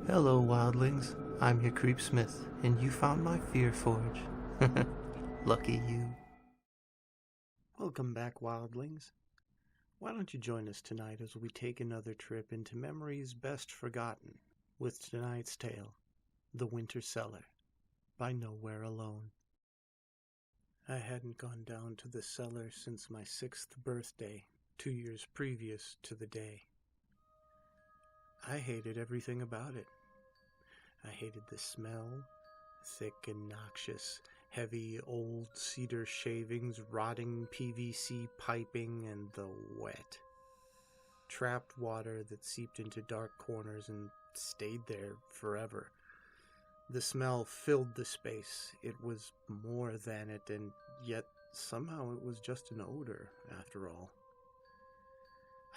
Hello, wildlings. I'm your Creepsmith, and you found my Fear Forge. Lucky you. Welcome back, wildlings. Why don't you join us tonight as we take another trip into memories best forgotten with tonight's tale, The Winter Cellar, by NowhereAlone. I hadn't gone down to the cellar since my 6th birthday, 2 years previous to the day. I hated everything about it. I hated the smell, thick and noxious, heavy old cedar shavings, rotting PVC piping, and the wet. Trapped water that seeped into dark corners and stayed there forever. The smell filled the space. It was more than it, and yet somehow it was just an odor, after all.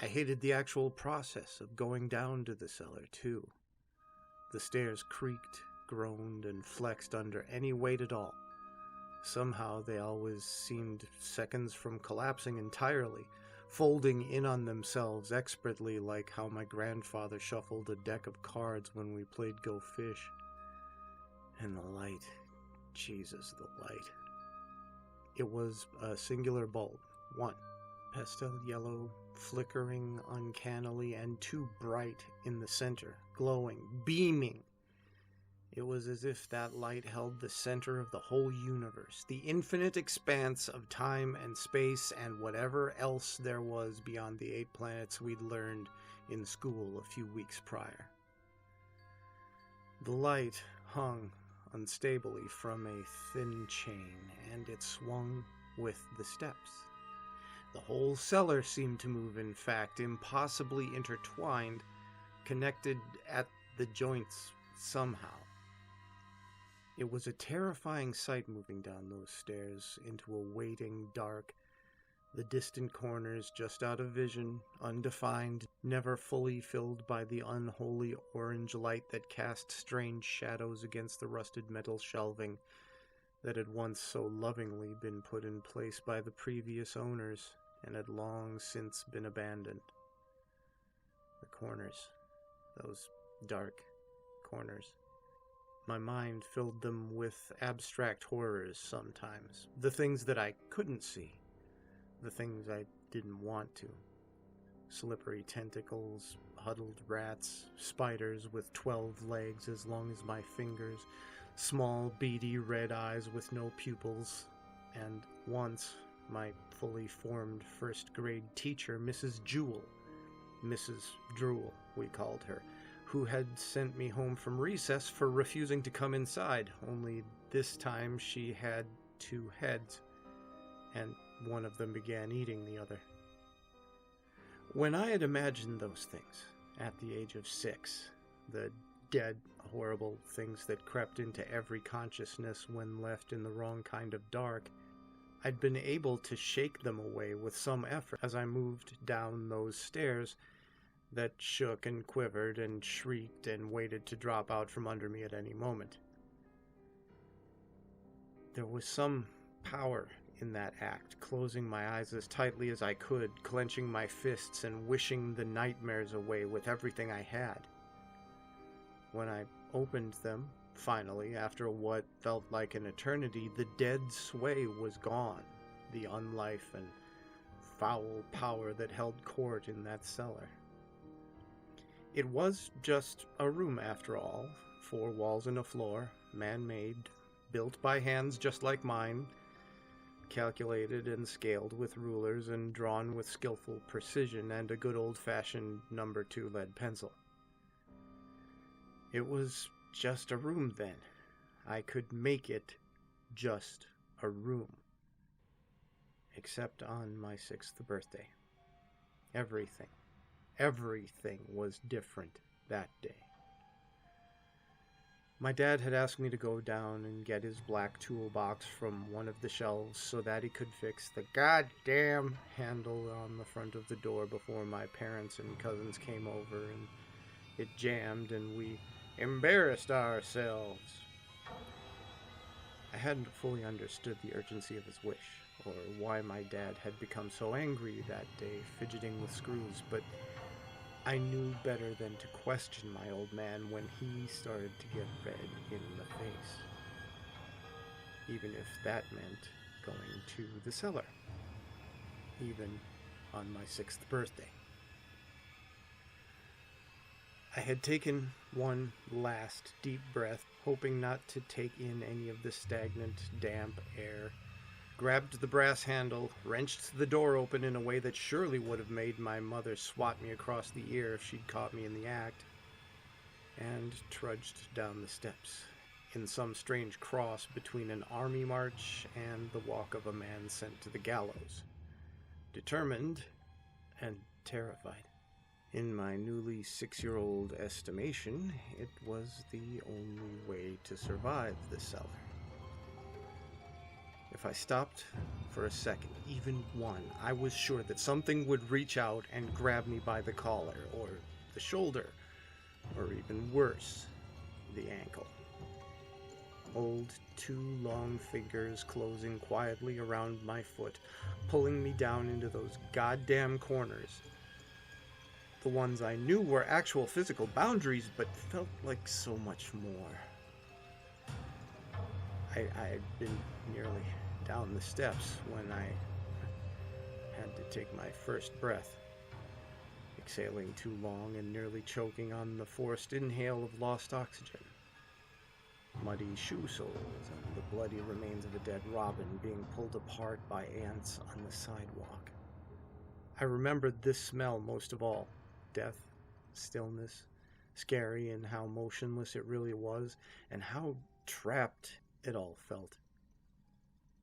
I hated the actual process of going down to the cellar, too. The stairs creaked, groaned, and flexed under any weight at all. Somehow they always seemed seconds from collapsing entirely, folding in on themselves expertly, like how my grandfather shuffled a deck of cards when we played Go Fish. And the light. Jesus, the light. It was a singular bulb, one. Pastel yellow, flickering uncannily, and too bright in the center, glowing, beaming. It was as if that light held the center of the whole universe, the infinite expanse of time and space and whatever else there was beyond the 8 planets we'd learned in school a few weeks prior. The light hung unstably from a thin chain, and it swung with the steps. The whole cellar seemed to move, in fact, impossibly intertwined, connected at the joints somehow. It was a terrifying sight moving down those stairs into a waiting dark, the distant corners just out of vision, undefined, never fully filled by the unholy orange light that cast strange shadows against the rusted metal shelving that had once so lovingly been put in place by the previous owners and had long since been abandoned. The corners, those dark corners. My mind filled them with abstract horrors sometimes, the things that I couldn't see, the things I didn't want to. Slippery tentacles, huddled rats, spiders with 12 legs as long as my fingers, small beady red eyes with no pupils, and once my fully formed first-grade teacher, Mrs. Jewell, Mrs. Drool, we called her, who had sent me home from recess for refusing to come inside, only this time she had 2 heads, and one of them began eating the other. When I had imagined those things, at the age of 6, the dead, horrible things that crept into every consciousness when left in the wrong kind of dark, I'd been able to shake them away with some effort as I moved down those stairs that shook and quivered and shrieked and waited to drop out from under me at any moment. There was some power in that act, closing my eyes as tightly as I could, clenching my fists and wishing the nightmares away with everything I had. When I opened them, finally, after what felt like an eternity, the dead sway was gone, the unlife and foul power that held court in that cellar. It was just a room, after all, 4 walls and a floor, man-made, built by hands just like mine, calculated and scaled with rulers and drawn with skillful precision and a good old-fashioned number 2 lead pencil. It was just a room then. I could make it just a room. Except on my 6th birthday. Everything was different that day. My dad had asked me to go down and get his black toolbox from one of the shelves so that he could fix the goddamn handle on the front of the door before my parents and cousins came over, and it jammed and we embarrassed ourselves. I hadn't fully understood the urgency of his wish, or why my dad had become so angry that day, fidgeting with screws, but I knew better than to question my old man when he started to get red in the face, even if that meant going to the cellar, even on my 6th birthday. I had taken one last deep breath, hoping not to take in any of the stagnant, damp air, grabbed the brass handle, wrenched the door open in a way that surely would have made my mother swat me across the ear if she'd caught me in the act, and trudged down the steps, in some strange cross between an army march and the walk of a man sent to the gallows, determined and terrified. In my newly 6-year-old estimation, it was the only way to survive the cellar. If I stopped for a second, even one, I was sure that something would reach out and grab me by the collar, or the shoulder, or even worse, the ankle. Old, 2 long fingers closing quietly around my foot, pulling me down into those goddamn corners. The ones I knew were actual physical boundaries, but felt like so much more. I had been nearly down the steps when I had to take my first breath, exhaling too long and nearly choking on the forced inhale of lost oxygen. Muddy shoe soles and the bloody remains of a dead robin being pulled apart by ants on the sidewalk. I remembered this smell most of all. Death, stillness, scary in how motionless it really was, and how trapped it all felt.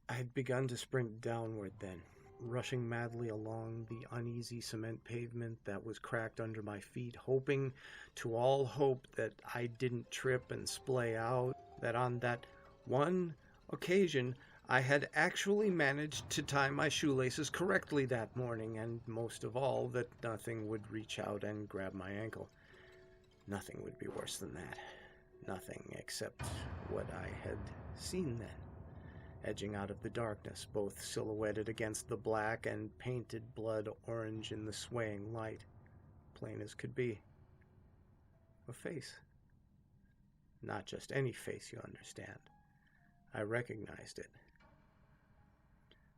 I had begun to sprint downward then, rushing madly along the uneasy cement pavement that was cracked under my feet, hoping to all hope that I didn't trip and splay out, that on that one occasion I had actually managed to tie my shoelaces correctly that morning, and most of all, that nothing would reach out and grab my ankle. Nothing would be worse than that. Nothing except what I had seen then, edging out of the darkness, both silhouetted against the black and painted blood orange in the swaying light, plain as could be. A face. Not just any face, you understand. I recognized it.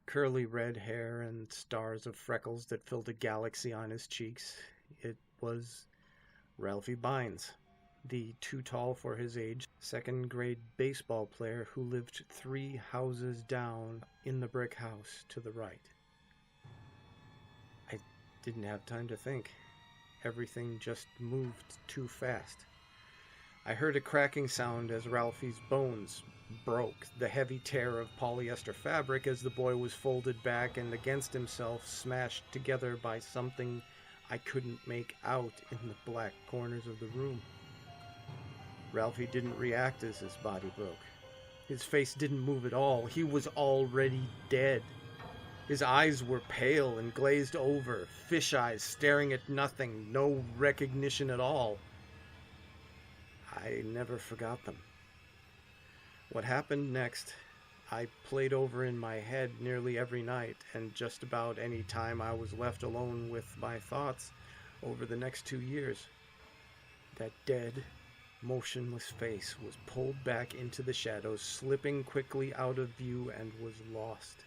Curly red hair and stars of freckles that filled a galaxy on his cheeks. It was Ralphie Bynes, the too tall for his age 2nd-grade baseball player who lived 3 houses down in the brick house to the right. I didn't have time to think. Everything just moved too fast. I heard a cracking sound as Ralphie's bones broke, the heavy tear of polyester fabric as the boy was folded back and against himself, smashed together by something I couldn't make out in the black corners of the room. Ralphie didn't react as his body broke. His face didn't move at all. He was already dead. His eyes were pale and glazed over, fish eyes staring at nothing, no recognition at all. I never forgot them. What happened next, I played over in my head nearly every night, and just about any time I was left alone with my thoughts over the next 2 years. That dead, motionless face was pulled back into the shadows, slipping quickly out of view, and was lost.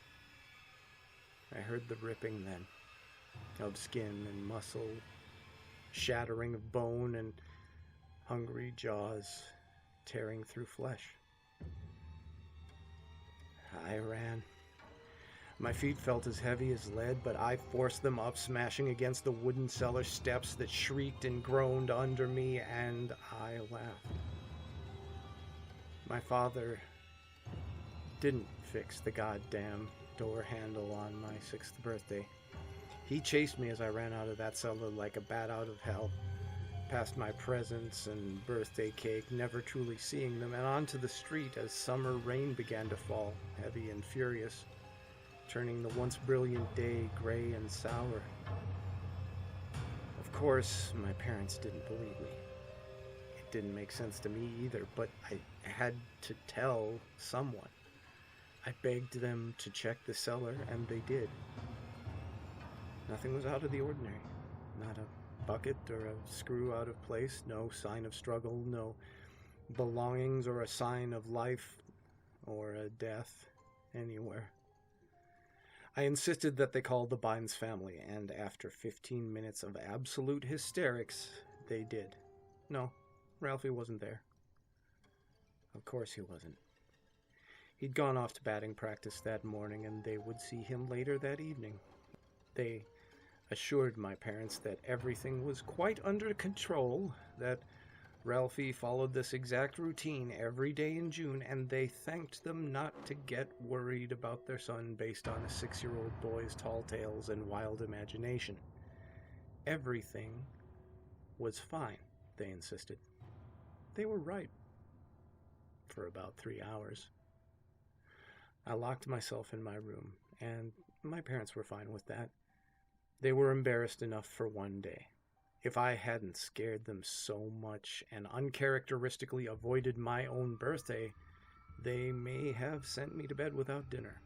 I heard the ripping then, of skin and muscle, shattering of bone, and hungry jaws tearing through flesh. I ran. My feet felt as heavy as lead, but I forced them up, smashing against the wooden cellar steps that shrieked and groaned under me, and I laughed. My father didn't fix the goddamn door handle on my 6th birthday. He chased me as I ran out of that cellar like a bat out of hell, past my presents and birthday cake, never truly seeing them, and onto the street as summer rain began to fall, heavy and furious, turning the once brilliant day gray and sour. Of course, my parents didn't believe me. It didn't make sense to me either, but I had to tell someone. I begged them to check the cellar, and they did. Nothing was out of the ordinary. Not a bucket or a screw out of place, no sign of struggle, no belongings or a sign of life or a death anywhere. I insisted that they call the Bynes family, and after 15 minutes of absolute hysterics, they did. No, Ralphie wasn't there. Of course he wasn't. He'd gone off to batting practice that morning, and they would see him later that evening. They assured my parents that everything was quite under control, that Ralphie followed this exact routine every day in June, and they thanked them not to get worried about their son based on a 6-year-old boy's tall tales and wild imagination. Everything was fine, they insisted. They were right. For about 3 hours. I locked myself in my room, and my parents were fine with that. They were embarrassed enough for one day. If I hadn't scared them so much and uncharacteristically avoided my own birthday, they may have sent me to bed without dinner.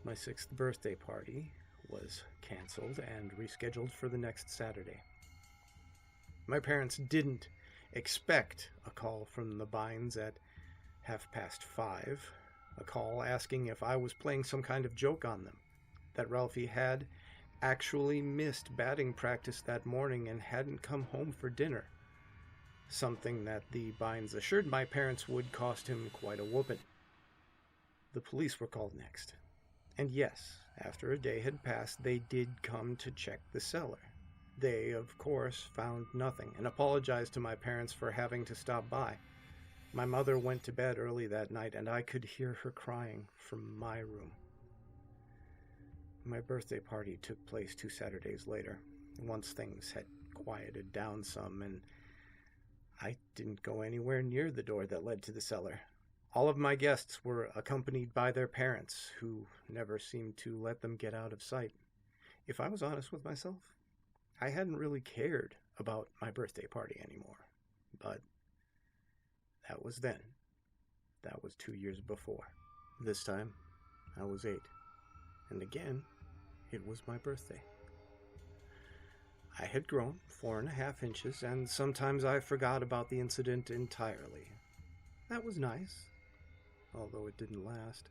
My 6th birthday party was canceled and rescheduled for the next Saturday. My parents didn't expect a call from the Bynes at 5:30, a call asking if I was playing some kind of joke on them, that Ralphie had actually missed batting practice that morning and hadn't come home for dinner, something that the Bynes assured my parents would cost him quite a whooping. The police were called next, and yes, after a day had passed, they did come to check the cellar. They, of course, found nothing and apologized to my parents for having to stop by. My mother went to bed early that night, and I could hear her crying from my room. My birthday party took place 2 Saturdays later, once things had quieted down some, and I didn't go anywhere near the door that led to the cellar. All of my guests were accompanied by their parents, who never seemed to let them get out of sight. If I was honest with myself, I hadn't really cared about my birthday party anymore. But that was then. That was 2 years before. This time, I was 8. And again, it was my birthday. I had grown 4.5 inches, and sometimes I forgot about the incident entirely. That was nice, although it didn't last.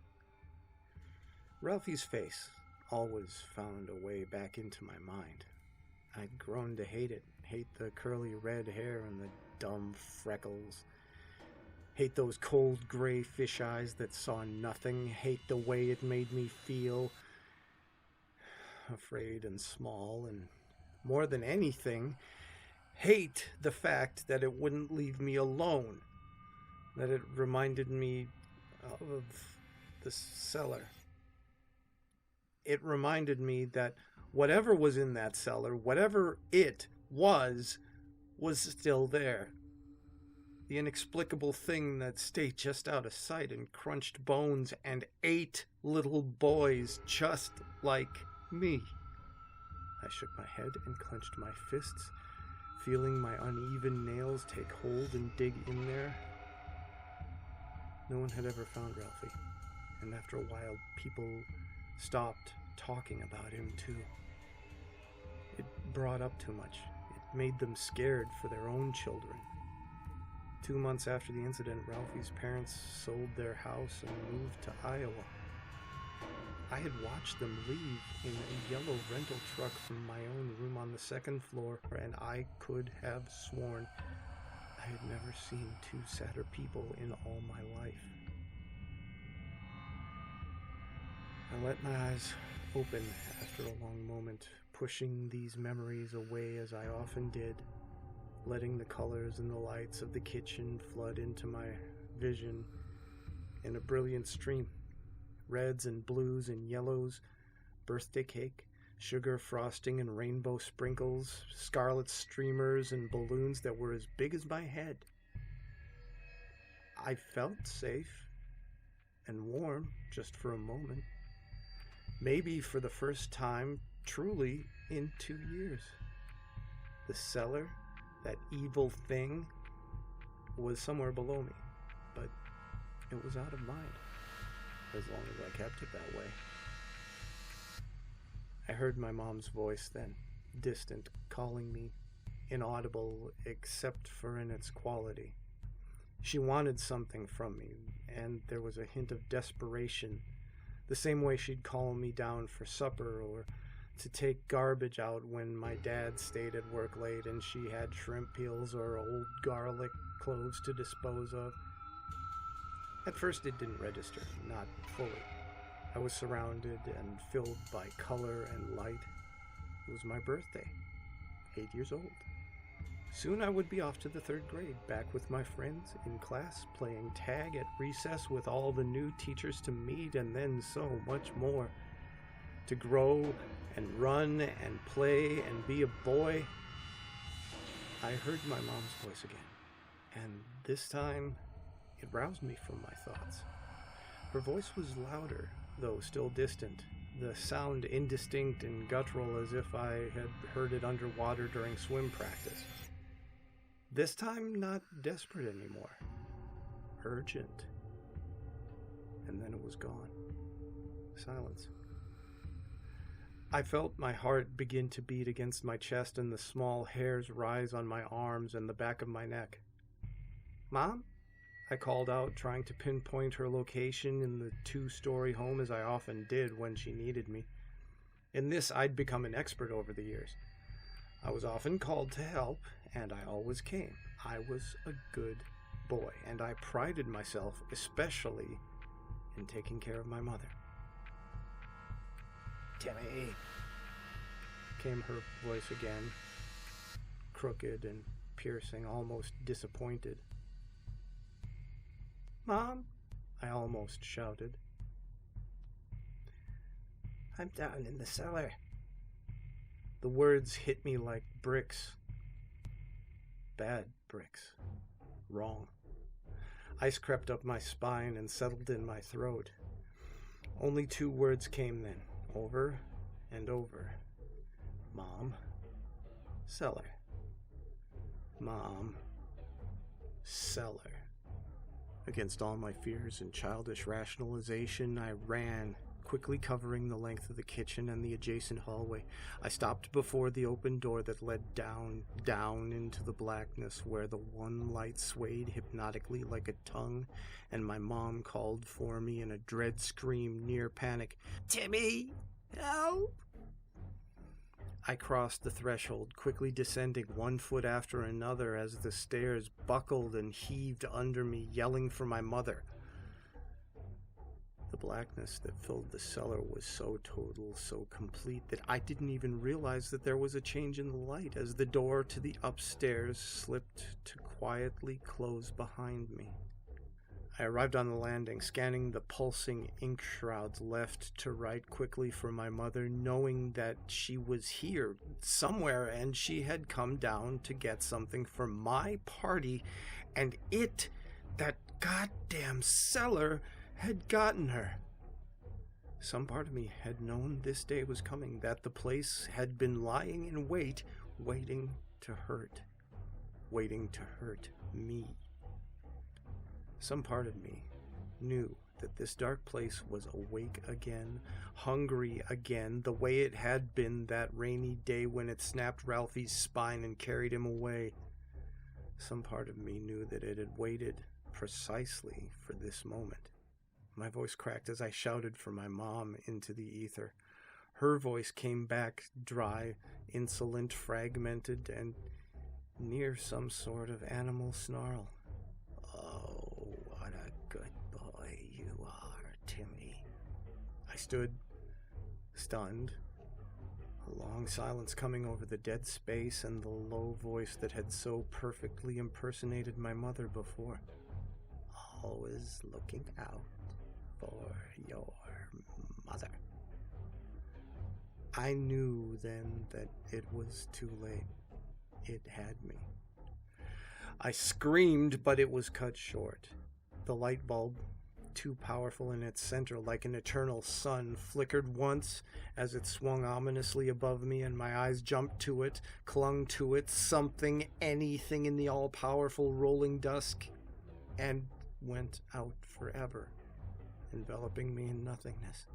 Ralphie's face always found a way back into my mind. I'd grown to hate it, hate the curly red hair and the dumb freckles, hate those cold gray fish eyes that saw nothing, hate the way it made me feel afraid and small, and more than anything, hate the fact that it wouldn't leave me alone, that it reminded me of the cellar. It reminded me that whatever was in that cellar, whatever it was still there. The inexplicable thing that stayed just out of sight and crunched bones and ate little boys just like me. I shook my head and clenched my fists, feeling my uneven nails take hold and dig in there. No one had ever found Ralphie, and after a while, people stopped talking about him too. It brought up too much. It made them scared for their own children. 2 months after the incident, Ralphie's parents sold their house and moved to Iowa. I had watched them leave in a yellow rental truck from my own room on the 2nd floor, and I could have sworn I had never seen 2 sadder people in all my life. I let my eyes open after a long moment, pushing these memories away as I often did, letting the colors and the lights of the kitchen flood into my vision in a brilliant stream. Reds and blues and yellows, birthday cake, sugar frosting and rainbow sprinkles, scarlet streamers and balloons that were as big as my head. I felt safe and warm just for a moment. Maybe for the first time, truly, in 2 years. The cellar, that evil thing, was somewhere below me, but it was out of mind, as long as I kept it that way. I heard my mom's voice then, distant, calling me, inaudible except for in its quality. She wanted something from me, and there was a hint of desperation, the same way she'd call me down for supper or to take garbage out when my dad stayed at work late and she had shrimp peels or old garlic cloves to dispose of. At first it didn't register, not fully. I was surrounded and filled by color and light. It was my birthday, 8 years old. Soon I would be off to the 3rd grade, back with my friends, in class, playing tag at recess with all the new teachers to meet, and then so much more. To grow and run and play and be a boy. I heard my mom's voice again, and this time it roused me from my thoughts. Her voice was louder, though still distant, the sound indistinct and guttural as if I had heard it underwater during swim practice. This time not desperate anymore. Urgent. And then it was gone. Silence. I felt my heart begin to beat against my chest and the small hairs rise on my arms and the back of my neck. "Mom?" I called out, trying to pinpoint her location in the 2-story home as I often did when she needed me. In this, I'd become an expert over the years. I was often called to help, and I always came. I was a good boy, and I prided myself especially in taking care of my mother. "Timmy," came her voice again, crooked and piercing, almost disappointed. "Mom?" I almost shouted. "I'm down in the cellar." The words hit me like bricks. Bad bricks. Wrong. Ice crept up my spine and settled in my throat. Only 2 words came then, over and over. Mom. Cellar. Mom. Cellar. Against all my fears and childish rationalization, I ran, quickly covering the length of the kitchen and the adjacent hallway. I stopped before the open door that led down into the blackness where the one light swayed hypnotically like a tongue, and my mom called for me in a dread scream near panic. "Timmy, help!" I crossed the threshold, quickly descending 1 foot after another as the stairs buckled and heaved under me, yelling for my mother. The blackness that filled the cellar was so total, so complete, that I didn't even realize that there was a change in the light as the door to the upstairs slipped to quietly close behind me. I arrived on the landing, scanning the pulsing ink shrouds left to right quickly for my mother, knowing that she was here somewhere and she had come down to get something for my party, and that goddamn cellar, had gotten her. Some part of me had known this day was coming, that the place had been lying in wait, waiting to hurt me. Some part of me knew that this dark place was awake again, hungry again, the way it had been that rainy day when it snapped Ralphie's spine and carried him away. Some part of me knew that it had waited precisely for this moment. My voice cracked as I shouted for my mom into the ether. Her voice came back dry, insolent, fragmented, and near some sort of animal snarl. "Oh, what a good boy you are, Timmy." I stood, stunned, a long silence coming over the dead space and the low voice that had so perfectly impersonated my mother before. "Always looking out for your mother." I knew then that it was too late. It had me. I screamed, but it was cut short. The light bulb, too powerful in its center like an eternal sun, flickered once as it swung ominously above me, and my eyes jumped to it, clung to it, anything in the all-powerful rolling dusk, and went out forever, enveloping me in nothingness.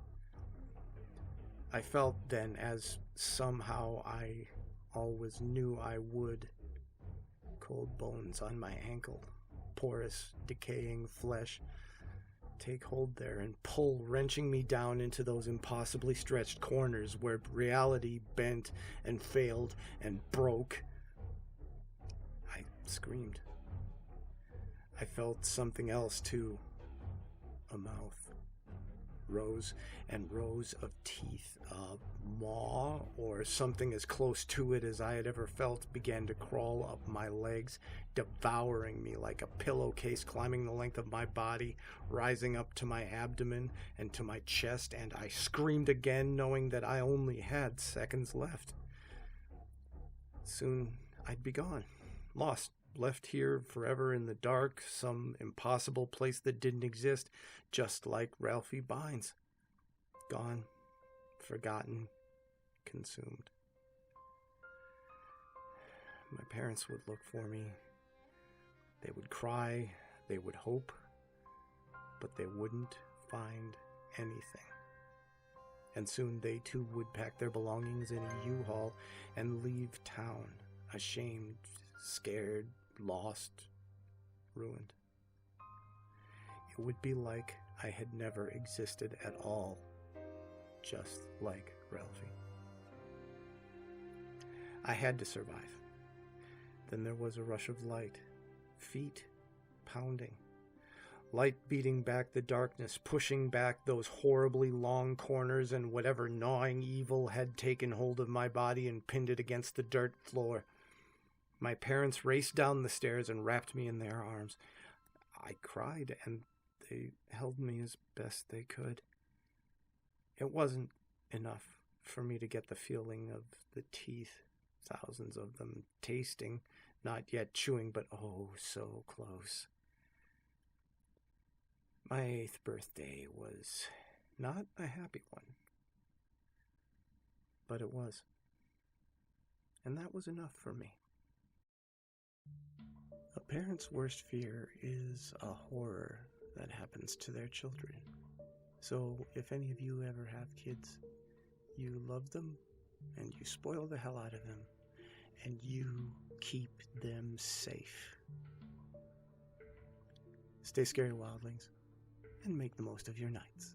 I felt then as somehow I always knew I would. Cold bones on my ankle, porous, decaying flesh take hold there and pull, wrenching me down into those impossibly stretched corners where reality bent and failed and broke. I screamed. I felt something else too. A mouth. Rows and rows of teeth, a maw or something as close to it as I had ever felt began to crawl up my legs, devouring me like a pillowcase, climbing the length of my body, rising up to my abdomen and to my chest, and I screamed again, knowing that I only had seconds left. Soon I'd be gone, lost, left here forever in the dark, some impossible place that didn't exist, just like Ralphie Bynes. Gone, forgotten, consumed. My parents would look for me. They would cry, they would hope, but they wouldn't find anything. And soon they too would pack their belongings in a U-Haul and leave town, ashamed, scared, lost, ruined. It would be like I had never existed at all, just like Ralphie. I had to survive. Then there was a rush of light, feet pounding, light beating back the darkness, pushing back those horribly long corners and whatever gnawing evil had taken hold of my body and pinned it against the dirt floor. My parents raced down the stairs and wrapped me in their arms. I cried, and they held me as best they could. It wasn't enough for me to get the feeling of the teeth, thousands of them, tasting, not yet chewing, but oh, so close. My 8th birthday was not a happy one, but it was. And that was enough for me. A parent's worst fear is a horror that happens to their children. So if any of you ever have kids, you love them and you spoil the hell out of them and you keep them safe. Stay scary, wildlings, and make the most of your nights.